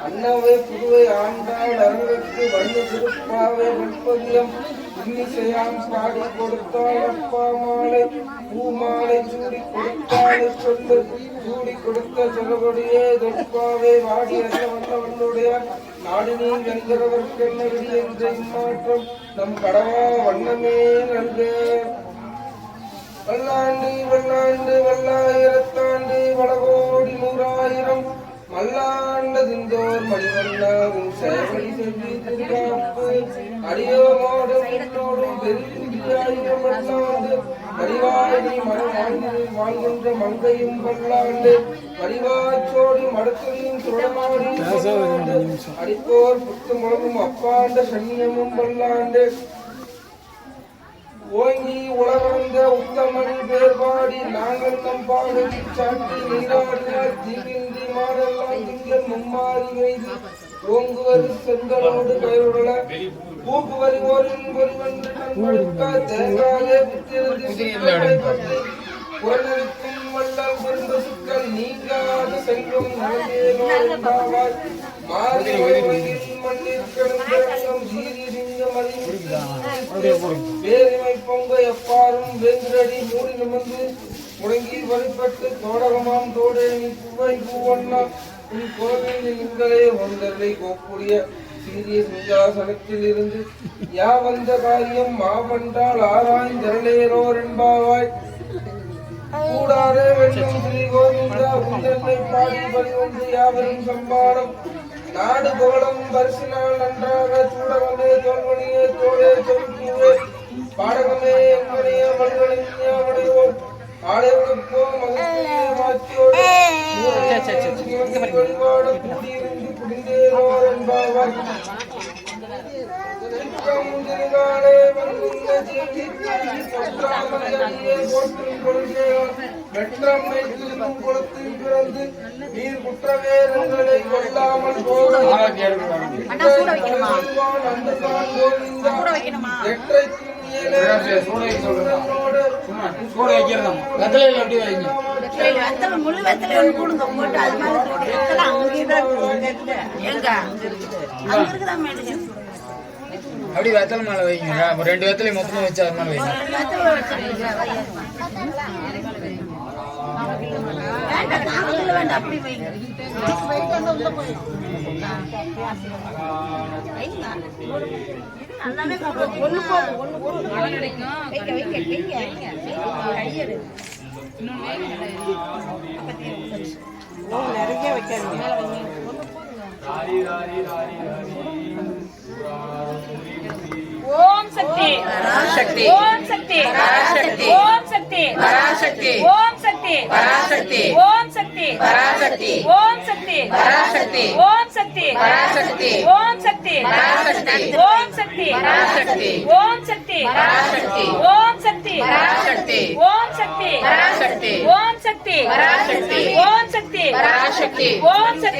அன்னவை புதுவை ஆண்டாள் அரங்கற்கு வண்ண திருப்பாவை வெண்பதியம் இன்னிசையாம் பாடி கொடுத்தாள் அப்பா மாலை பூமாலை சூடி கொடுத்தாள் சொல்லு சூடி கொடுத்த சொல்லபடியே தொட்பாவை வாடி அறிய வந்தவனுடைய நாடு நீ வென்றவர்க்கென்ன விடி என்ற இம்மாற்றம் நம் கடவா வண்ணமே நல்க வல்லாண்டு வல்லாண்டு வல்லாயிரத்தாண்டு வளகோடி 100,000 மல்லாண்டதிந்தோர் மணிவண்ணாவின் சேவை செவி திருகாப்பு அடியோமோடு முன்னோடும் பெருந்தியாயிரம் வல்லாண்டு அறிவாயி மனம் வாழ்கின்ற மங்கையும் வல்லாண்டு அறிவாச்சோடி மடத்துறையும் சுடமாடி அடிப்போர் புத்து முழங்கும் அப்பாண்ட சன்னியமும் வல்லாண்டு ஓங்கி உலகந்த உத்தமன் பேர்பாடி நாங்கள் நம் பாடலை சாட்டி நீராடினார் தீவின்றி மாடெல்லாம் திங்கள் மும்மாறி வைத்து ஓங்குவது செங்கலோடு பெயருடல பூக்குவரி ஓரின் ஒருவென்று நண்படுக்க தேங்காயே புத்திரத்தை பற்றி குரலுக்கும் வல்லல் பெரும்பசுக்கள் நீங்காத செல்வம் நலந்தேனோடாவாய் வேரிமை பொங்க எப்பாரும் வேந்திரடி மூடி நிமிர்ந்து முடங்கி வழிபட்டு தோடகமாம் தோடேணி பூவை பூவண்ணா உன் கோவில் நீங்களே வந்தரை கோப்புடைய சீரிய சிங்காசனத்தில் இருந்து யா வந்த காரியம் மாவண்டால் ஆராய்ந்தரளேரோர் என்பாவாய் கூடாரே வெல்லும் ஸ்ரீ கோவிந்தா உந்தன்னை பாடி பறிவந்து யாவரும் சம்பாடம் நாடு கோலம் பரிசினால் நன்றாக சூடகமே தோல்மணியே தோழே சொல்லுவே பாடகமே எங்கனைய மல்களியோர் ஆடைகளுக்கோம் மாற்றியோடு வழிபாடு கூடியிருந்து குடிந்தேரோர் என்பாவாய் நீர் குற்றவேரங்களை கொள்ளாமல் அப்படி வெத்தலை மேல வைங்க. ரெண்டு வெத்தலை மொத்தமா வச்சு அது மேல வைங்க. நிறைய வைக்காதீங்க. ஓம் சக்தி பராசக்தி ஓம் சக்தி பராசக்தி ஓம் சக்தி பராசக்தி ஓம் சக்தி பராசக்தி ஓம் சக்தி பராசக்தி ஓம் சக்தி பராசக்தி ஓம் சக்தி பராசக்தி ஓம் சக்தி பராசக்தி ஓம் சக்தி பராசக்தி ஓம் சக்தி பராசக்தி ஓம் சக்தி பராசக்தி ஓம் சக்தி பராசக்தி ஓம் சக்தி பராசக்தி ஓம் சக்தி பராசக்தி ஓம் சக்தி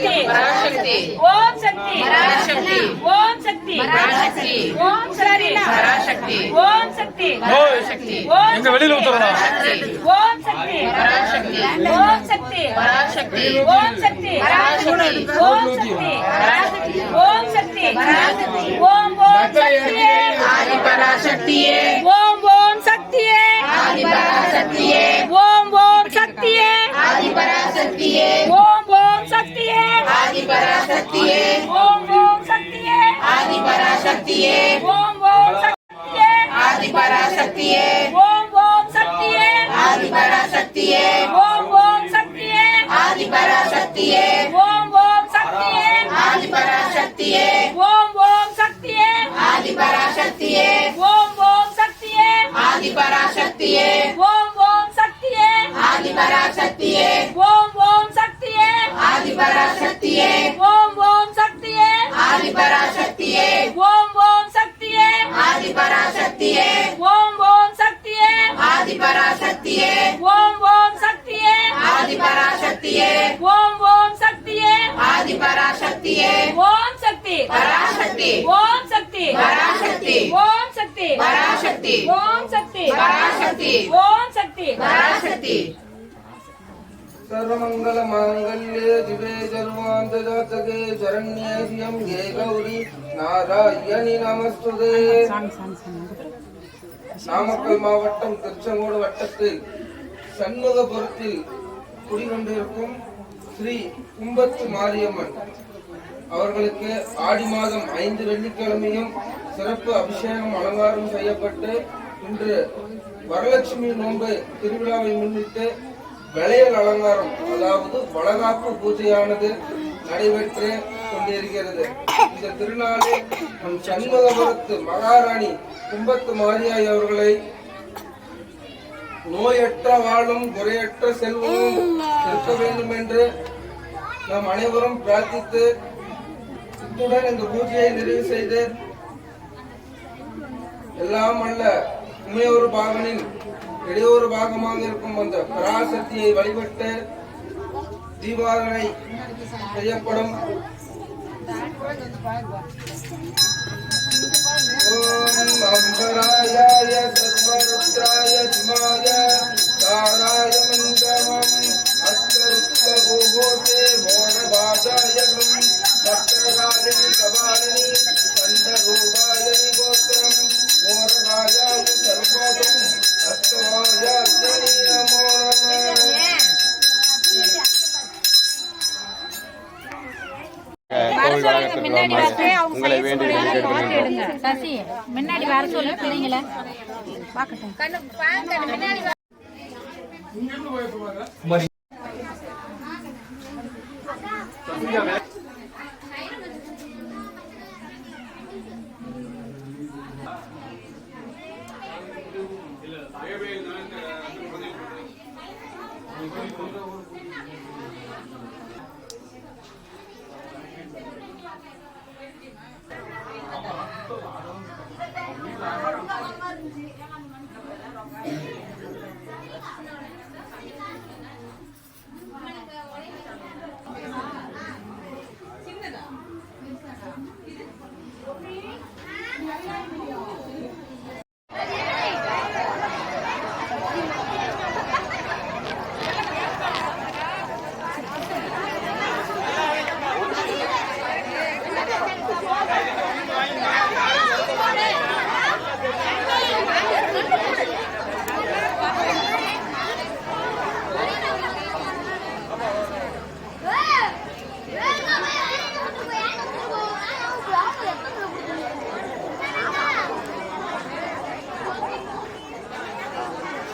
பராசக்தி ஓம் சக்தி பராசக்தி ஓம் சக்தி பராசக்தி ஓம் சக்தி பராசக்தி ஓம் சக்தி பராசக்தி எங்க வெளியில ஊத்துறோம். ஓம் சக்தி பராசக்தி ஓம் சக்தி பராசக்தி ஓம் சக்தி ஓம் சக்தி ஓம் சக்தி ஓம் ஓம் சக்தியே ஆதி பராசக்தியே ஓம் ஓம் சக்தியே ஆதி பராசக்தியே ஓம் ஓம் சக்தியே ஆதி பராசக்தியே ஓம் ஓம் சக்தியே ஆதி பராசக்தியே ஓம் ஓம் சக்தியே ஆதி பராசக்தியே ஓம் ஓம் சக்தியே ஆதி பராசக்தியே ஓம் ஓம் சக்தியே ஆதி பராசக்தியே ஓம் ஓம் சக்தியே ஆதி பராசக்தியே ஓம் ஓம் சக்தியே ஆதி பராசக்தியே ஓம் ஓம் சக்தியே ஆதி பராசக்தியே ஓம் ஓம் சக்தியே ஆதி பராசக்தியே ஓம் ஓம் சக்தியே ஆதி பராசக்தியே ஓம் ஓம் சக்தியே ஆதி பராசக்தியே ஓம் ஓம் சக்தியே ஆதி பராசக்தியே ஓம் ஓம் சக்தியே ஆதி பராசக்தியே ஓம் ஓம் சக்தியே ஆதி பராசக்தியே ஓம் ஓம் சக்தியே ஆதி பராசக்தியே ஓம் ஓம் சக்தியே ஆதி பராசக்தியே ஓம் சக்தி பராசக்தி ஓம் சக்தி பராசக்தி ஓம் சக்தி பராசக்தி ஓம் சக்தி பராசக்தி ஓம் சக்தி பராசக்தி सर्वमंगल मांगल्ये दिवे सर्वांतजातके शरण्ये त्र्यंबके गौरी नारायणि நமஸ்துதே. நாமக்கல் மாவட்டம் திருச்செங்கோடு வட்டத்தில் சண்முகபுரத்தில் குடிகொண்டிருக்கும் ஸ்ரீ கும்பத்து மாரியம்மன் அவர்களுக்கு ஆடி மாதம் 5 வெள்ளிக்கிழமையும் சிறப்பு அபிஷேகம் அலங்காரம் செய்யப்பட்டு இன்று வரலட்சுமி நோன்பு திருவிழாவை முன்னிட்டு வளையல் அலங்காரம் அதாவது வளகாப்பு பூஜையானது நடைபெற்று கொண்டிருக்கிறது. இந்த திருநாளில் நம் சண்முகபுரத்து மகாராணி கும்பத்து மாரியாய் அவர்களை நோயற்ற வாழும் குறையற்ற செல்வமும் இருக்க வேண்டும் என்று நாம் அனைவரும் பிரார்த்தித்து இத்துடன் இந்த பூஜையை நிறைவு செய்து எல்லாம் அல்ல உமையொரு பாகனின் இடையொரு பாகமாக இருக்கும் அந்த பராசக்தியை வழிபட்டு தீபாவளி செய்யப்படும். ஓம் அம்பராயாய சர்வருத்ராய ஜிமாய தாராய மந்தமம் அஸ்தருத்வ கோகோதே மோனபாஜாய கம் உங்களை வேண்டி கேட்டுக்கொள்கிறேன். சசி முன்னாடி வர சொல்லு பிள்ளைங்கள பாக்கட்டும். இல்ல